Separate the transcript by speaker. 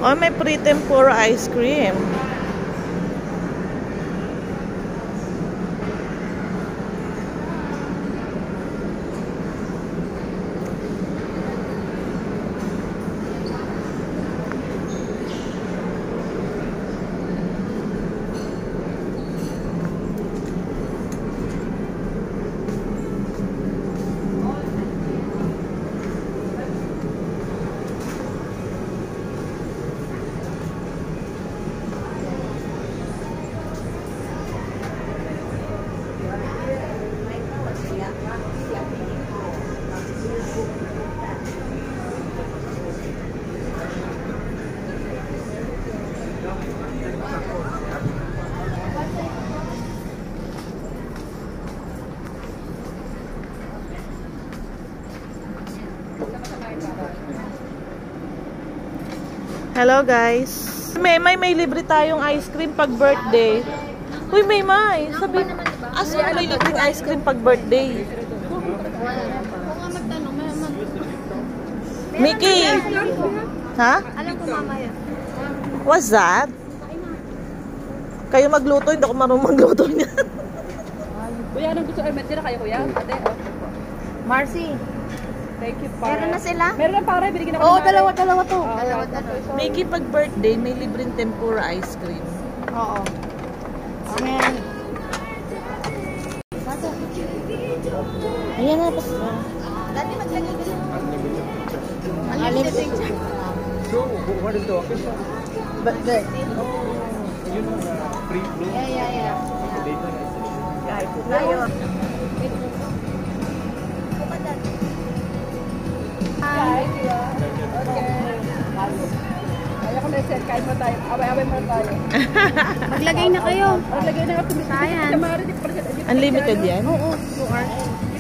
Speaker 1: Oh, may pre-tempura ice cream. Hello guys. May libre tayong ice cream pag birthday. Uy, may. Sabi, aso may libreng ice cream pag birthday. Mickey! Ha?
Speaker 2: Alam ko mamaya.
Speaker 1: What's that? Kayo magluto, hindi ako marunong magluto niyan.
Speaker 3: Kuya, anong gusto? Tira kayo kuya? Ate,
Speaker 2: Marcy.
Speaker 3: Thank you, para.
Speaker 2: Meron na sila?
Speaker 3: Meron na para, binigyan ako.
Speaker 2: Oo, dalawa to.
Speaker 3: Dalawa.
Speaker 1: Mickey, pag birthday, may libreng tempura ice cream.
Speaker 2: Oo. Ayan. Ayan na. Dati maglagay ka lang. Unlimited picture.
Speaker 4: So, what is the occasion?
Speaker 2: Birthday.
Speaker 4: You know the pre-bloom?
Speaker 2: Yeah.
Speaker 4: Yeah,
Speaker 2: Tayo.
Speaker 3: Hi, kuya. Okay. Ayaw ko na sir, kain mo tayo. Away-away mo tayo.
Speaker 2: Maglagay na kayo.
Speaker 3: Maglagay na ako.
Speaker 2: Ayan.
Speaker 1: Unlimited yan?
Speaker 2: Oo. 2 hours.